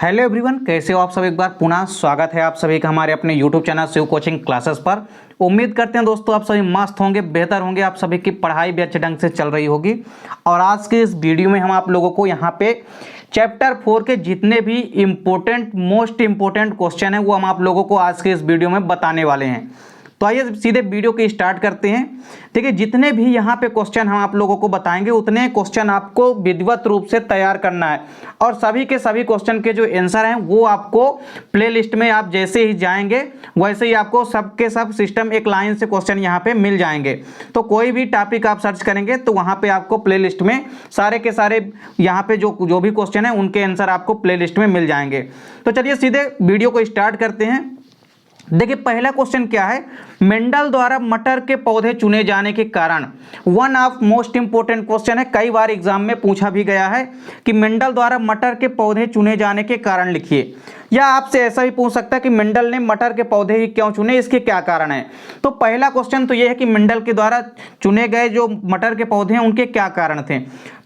Hello everyone, कैसे हो आप सब। एक बार पुनः स्वागत है आप सभी का हमारे अपने YouTube channel Shiv coaching classes पर। उम्मीद करते हैं दोस्तों आप सभी मस्त होंगे, बेहतर होंगे, आप सभी की पढ़ाई भी अच्छे ढंग से चल रही होगी। और आज के इस वीडियो में हम आप लोगों को यहाँ पे चैप्टर 4 के जितने भी मोस्ट इम्पोर्टेंट क्वेश्चन हैं वो हम आप लोगों को आज के इस वीडियो में बताने वाले हैं। तो आइए सीधे वीडियो को स्टार्ट करते हैं। देखिए, जितने भी यहाँ पे क्वेश्चन हम आप लोगों को बताएंगे उतने क्वेश्चन आपको विधिवत रूप से तैयार करना है और सभी के सभी क्वेश्चन के जो आंसर हैं वो आपको प्लेलिस्ट में आप जैसे ही जाएंगे वैसे ही आपको सबके सब सिस्टम एक लाइन से क्वेश्चन यहाँ पे मिल जाएंगे। तो कोई भी टॉपिक आप सर्च करेंगे तो वहाँ पे आपको प्लेलिस्ट में सारे के सारे यहाँ पे जो भी क्वेश्चन है उनके आंसर आपको प्लेलिस्ट में मिल जाएंगे। तो चलिए सीधे वीडियो को स्टार्ट करते हैं। देखिए, पहला क्वेश्चन क्या है, मेंडल द्वारा मटर के पौधे चुने जाने के कारण। One of most important question है, कई बार एग्जाम में पूछा भी गया है कि मेंडल द्वारा मटर के पौधे चुने जाने के कारण लिखिए। या आपसे ऐसा भी पूछ सकता है कि मेंडल ने मटर के पौधे ही क्यों चुने, इसके क्या कारण है। तो पहला क्वेश्चन तो यह है कि मेंडल के द्वारा चुने गए जो मटर के पौधे हैं उनके क्या कारण थे।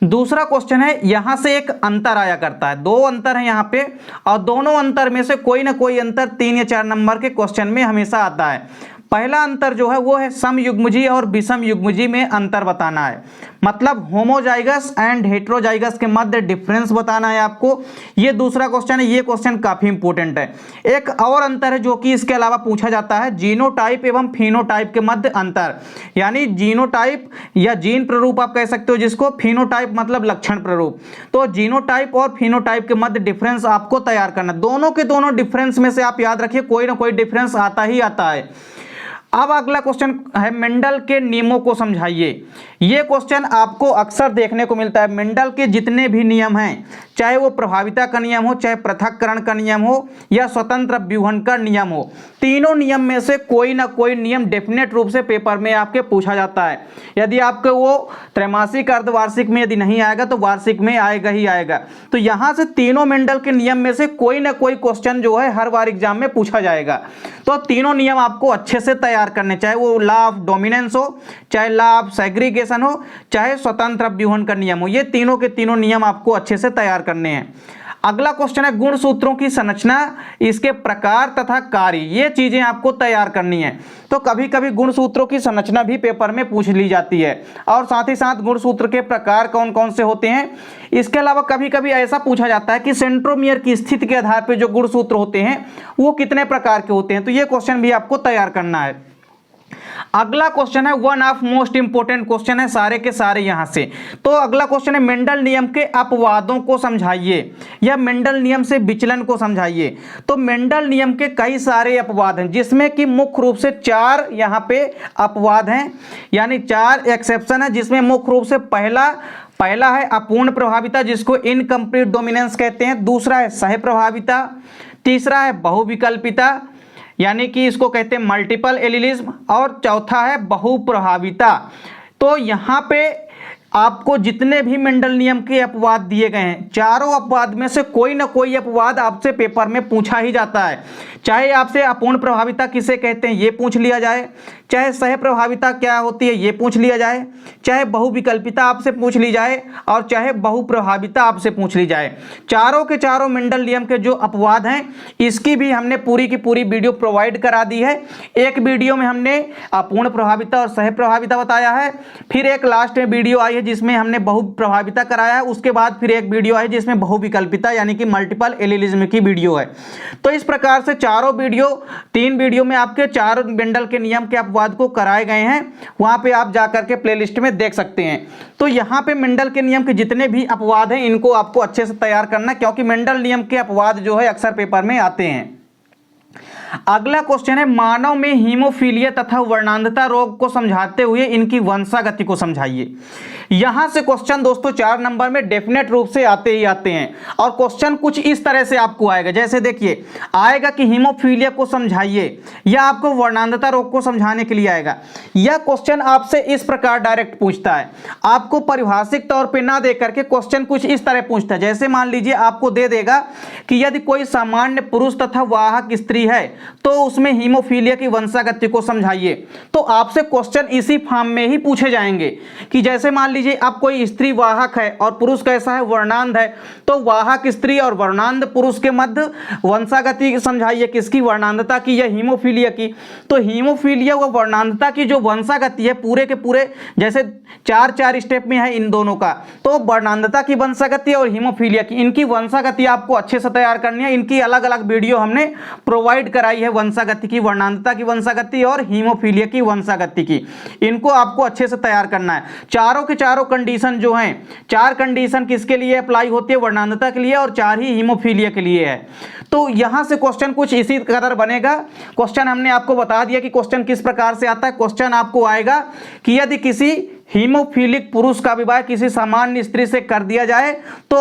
दूसरा क्वेश्चन है, यहां से एक अंतर आया करता है, दो अंतर है यहाँ पे और दोनों अंतर में से कोई ना कोई अंतर 3 या 4 नंबर के क्वेश्चन में हमेशा आता है। पहला अंतर जो है वो है समयुग्मजी और विषमयुग्मजी में अंतर बताना है, मतलब होमोजाइगस एंड हेटेरोजाइगस के मध्य डिफरेंस बताना है आपको। ये दूसरा क्वेश्चन है, ये क्वेश्चन काफी इंपॉर्टेंट है। एक और अंतर है जो कि इसके अलावा पूछा जाता है, जीनोटाइप एवं फिनोटाइप के मध्य अंतर, यानी जीनोटाइप या जीन प्ररूप आप कह सकते हो जिसको, फिनोटाइप मतलब लक्षण प्ररूप। तो जीनोटाइप और फिनोटाइप के मध्य डिफरेंस आपको तैयार करना, दोनों के दोनों डिफरेंस में से आप याद रखिए कोई ना कोई डिफरेंस आता ही आता है। अब अगला क्वेश्चन है, मेंडल के नियमों को समझाइए। ये क्वेश्चन आपको अक्सर देखने को मिलता है। मेंडल के जितने भी नियम हैं, चाहे वो प्रभाविता का नियम हो, चाहे पृथक्करण का नियम हो या स्वतंत्र व्यूहन का नियम हो, तीनों नियम में से कोई ना कोई नियम डेफिनेट रूप से पेपर में आपके पूछा जाता है। यदि आपको वो त्रैमासिक अर्धवार्षिक में यदि नहीं आएगा तो वार्षिक में आएगा ही आएगा। तो यहाँ से तीनों मेंडल के नियम में से कोई ना कोई क्वेश्चन जो है हर बार एग्जाम में पूछा जाएगा। तो तीनों नियम आपको अच्छे से तैयार करने, चाहे वो लॉ ऑफ डोमिनेंस हो, चाहे लॉ ऑफ सेग्रीगेशन हो, चाहे स्वतंत्र व्यूहन का नियम हो, ये तीनों के तीनों नियम आपको अच्छे से तैयार करने हैं। अगला क्वेश्चन है, गुण सूत्रों की संरचना, इसके प्रकार तथा कार्य, ये चीजें आपको तैयार करनी है। तो कभी कभी गुण सूत्रों की संरचना भी पेपर में पूछ ली जाती है और साथ ही साथ गुण सूत्र के प्रकार कौन कौन से होते हैं। इसके अलावा कभी कभी ऐसा पूछा जाता है कि सेंट्रोमियर की स्थिति के आधार पर जो गुण सूत्र होते हैं वो कितने प्रकार के होते हैं, तो ये क्वेश्चन भी आपको तैयार करना है। अगला क्वेश्चन है, one of most important question है सारे के सारे यहां से। तो अगला क्वेश्चन है, मेंडल नियम के अपवादों को समझाइए या मेंडल नियम से विचलन को समझाइए। तो मेंडल नियम के कई सारे अपवाद हैं जिसमें कि मुख्य रूप से 4 यहां पे अपवाद हैं, यानी 4 एक्सेप्शन है, जिसमें मुख्य रूप से पहला है अपूर्ण प्रभाविता जिसको इनकम्प्लीट डोमिनेंस कहते हैं, दूसरा है सह प्रभाविता, तीसरा है बहुविकल्पिता यानी कि इसको कहते हैं मल्टीपल एलिलिज्म, और चौथा है बहुप्रभाविता। तो यहाँ पे आपको जितने भी मेंडल नियम के अपवाद दिए गए हैं, चारों अपवाद में से कोई ना कोई अपवाद आपसे पेपर में पूछा ही जाता है। चाहे आपसे अपूर्ण प्रभाविता किसे कहते हैं ये पूछ लिया जाए, चाहे सह प्रभाविता क्या होती है ये पूछ लिया जाए, चाहे बहुविकल्पिता आपसे पूछ ली जाए और चाहे बहुप्रभाविता आपसे पूछ ली जाए। चारों के चारों मेंडल नियम के जो अपवाद हैं इसकी भी हमने पूरी की पूरी वीडियो प्रोवाइड करा दी है। एक वीडियो में हमने अपूर्ण प्रभाविता और सह प्रभाविता बताया है, फिर एक लास्ट में वीडियो आई है जिसमें हमने बहुप्रभाविता कराया है, उसके बाद फिर एक वीडियो आई जिसमें बहुविकल्पिता यानी कि मल्टीपल एलिलिज्म की वीडियो है। तो इस प्रकार से चारों वीडियो 3 वीडियो में आपके 4 मेंडल के नियम के अपवाद को कराए गए हैं, वहां पे आप जाकर के प्लेलिस्ट में देख सकते हैं। तो यहाँ पे मेंडल के नियम के जितने भी अपवाद हैं इनको आपको अच्छे से तैयार करना, क्योंकि मेंडल नियम के अपवाद जो है अक्सर पेपर में आते हैं। अगला क्वेश्चन है, मानव में हीमोफीलिया तथा वर्णांधता रोग को समझाते हुए इनकी वंशागति को समझाइए। यहां से क्वेश्चन दोस्तों 4 नंबर में डेफिनेट रूप से आते ही आते हैं और क्वेश्चन कुछ इस तरह से आपको आएगा, जैसे देखिए आएगा कि हीमोफीलिया को समझाइए या आपको वर्णांधता रोग को समझाने के लिए आएगा। यह क्वेश्चन आपसे इस प्रकार डायरेक्ट पूछता है, आपको परिभाषिक तौर पे ना दे करके क्वेश्चन कुछ इस तरह पूछता है। जैसे मान लीजिए आपको दे देगा कि यदि कोई सामान्य पुरुष तथा वाहक स्त्री है तो उसमें हीमोफीलिया की वंशागति को समझाइए। तो आपसे क्वेश्चन इसी फॉर्म में ही पूछे जाएंगे कि जैसे मान लीजिए आप कोई स्त्री वाहक है और पुरुष कैसा है, वर्णांध है, तो वाहक स्त्री और वर्णांध पुरुष के मध्य वंशागति समझाइए, किसकी, वर्णांधता की या हीमोफीलिया की। तो हीमोफीलिया व वर्णांधता की जो वंशागति है पूरे के पूरे जैसे 4 स्टेप में है इन दोनों का, तो वर्णांधता की वंशागति और हीमोफीलिया की, इनकी वंशागति आपको अच्छे से तैयार करनी है। इनकी अलग अलग वीडियो हमने प्रोवाइड कराई है, वंशागति की, वर्णांधता की वंशागति और हीमोफीलिया की वंशागति की, इनको आपको अच्छे से तैयार करना है। चारों के चारों कंडीशन जो हैं, 4 कंडीशन किसके लिए अप्लाई होती है, वर्णांधता के लिए, और 4 ही हीमोफीलिया के लिए है। तो यहां से क्वेश्चन कुछ इसी कदर बनेगा। क्वेश्चन हमने आपको बता दिया कि क्वेश्चन किस प्रकार से आता है। क्वेश्चन आपको आएगा कि यदि किसी हीमोफीलिक पुरुष का विवाह किसी सामान्य स्त्री से कर दिया जाए तो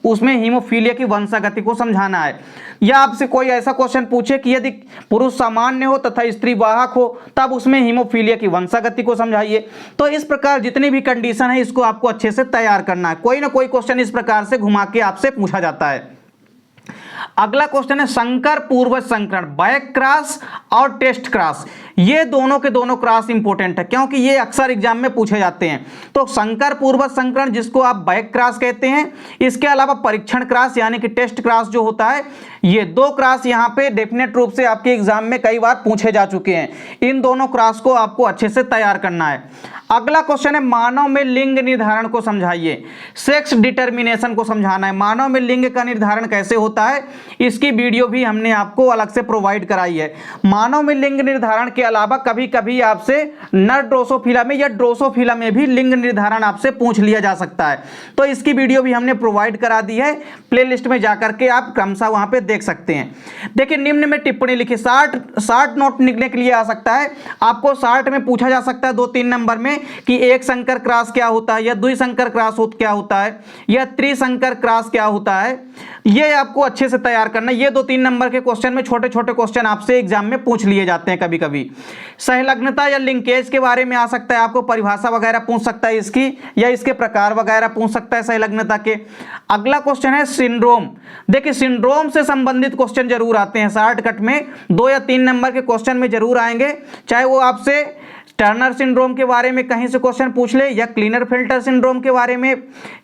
उसमें हीमोफीलिया की वंशागति को समझाना है। या आपसे कोई ऐसा क्वेश्चन पूछे कि यदि पुरुष सामान्य हो तथा स्त्री वाहक हो तब उसमें हीमोफीलिया की वंशागति को समझाइए। तो इस प्रकार जितनी भी कंडीशन है इसको आपको अच्छे से तैयार करना है। कोई ना कोई क्वेश्चन इस प्रकार से घुमा के आपसे पूछा जाता है। अगला क्वेश्चन है संकर पूर्वज संकरण, बैक क्रॉस और टेस्ट क्रॉस। ये दोनों के दोनों क्रॉस इंपॉर्टेंट है क्योंकि ये अक्सर एग्जाम में पूछे जाते हैं। तो संकर पूर्वज संकरण जिसको आप बैक क्रॉस कहते हैं, इसके अलावा परीक्षण क्रॉस यानी कि टेस्ट क्रॉस जो होता है, ये 2 क्रॉस यहाँ पे डेफिनेट रूप से आपके एग्जाम में कई बार पूछे जा चुके हैं। इन दोनों क्रॉस को आपको अच्छे से तैयार करना है। अगला क्वेश्चन है मानव में लिंग निर्धारण को समझाइए, सेक्स डिटर्मिनेशन को समझाना है। मानव में लिंग का निर्धारण कैसे होता है इसकी वीडियो भी हमने आपको अलग से प्रोवाइड कराई है। मानव में लिंग निर्धारण के अलावा कभी कभी आपसे नर ड्रोसोफिला में या ड्रोसोफिला में भी लिंग निर्धारण आपसे पूछ लिया जा सकता है। तो इसकी वीडियो भी हमने प्रोवाइड करा दी है, प्लेलिस्ट में जाकर के आप क्रमशः वहां पे देख सकते हैं। देखिए निम्न में टिप्पणी लिखी, 60 नोट निकलने के लिए आ सकता है। आपको 60 में पूछा जा सकता है 2-3 नंबर में कि एक संकर क्रॉस क्या होता है, या द्विसंकर क्रॉस क्या होता है, या त्रिसंकर क्रॉस क्या होता है। ये आपको अच्छे से तैयार करना। ये 2-3 नंबर के क्वेश्चन में छोटे छोटे क्वेश्चन आपसे एग्जाम में पूछ लिए जाते हैं कभी कभी। सहलग्नता या लिंकेज के बारे में आ सकता है, आपको परिभाषा वगैरह पूछ सकता है इसकी, या इसके प्रकार वगैरह पूछ सकता है सहलग्नता के। अगला क्वेश्चन है सिंड्रोम। देखिए सिंड्रोम से संबंधित क्वेश्चन जरूर आते हैं, शॉर्टकट में 2 या 3 नंबर के क्वेश्चन में जरूर आएंगे। चाहे वो आपसे टर्नर सिंड्रोम के बारे में कहीं से क्वेश्चन पूछ ले, या क्लीनर फिल्टर सिंड्रोम के बारे में,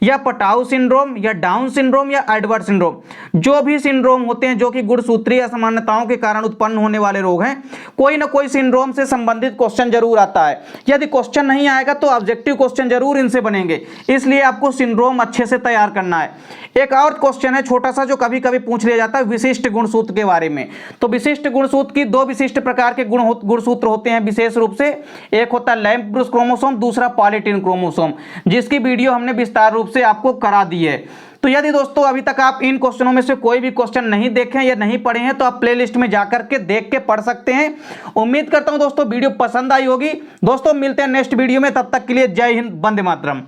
या पटाउ सिंड्रोम, या डाउन सिंड्रोम, या एडवर्ड सिंड्रोम। जो भी सिंड्रोम होते हैं जो कि गुणसूत्रीय असमानताओं के कारण उत्पन्न होने वाले रोग हैं, कोई ना कोई सिंड्रोम से संबंधित क्वेश्चन जरूर आता है। यदि क्वेश्चन नहीं आएगा तो ऑब्जेक्टिव क्वेश्चन जरूर इनसे बनेंगे, इसलिए आपको सिंड्रोम अच्छे से तैयार करना है। एक और क्वेश्चन है छोटा सा जो कभी कभी पूछ लिया जाता है विशिष्ट गुणसूत्र के बारे में। तो विशिष्ट गुणसूत्र की 2 विशिष्ट प्रकार के गुणसूत्र होते हैं विशेष रूप से। एक होता है लैम्प ब्रूस क्रोमोसोम, दूसरा पॉलीटिन क्रोमोसोम, जिसकी वीडियो हमने विस्तार रूप से आपको करा दी है। तो यदि दोस्तों अभी तक आप इन क्वेश्चनों में से कोई भी क्वेश्चन नहीं देखे या नहीं पढ़े हैं तो आप प्लेलिस्ट में जाकर के देख के पढ़ सकते हैं। उम्मीद करता हूं दोस्तों वीडियो पसंद आई होगी। दोस्तों मिलते हैं नेक्स्ट वीडियो में, तब तक के लिए जय हिंद, वंदे मातरम।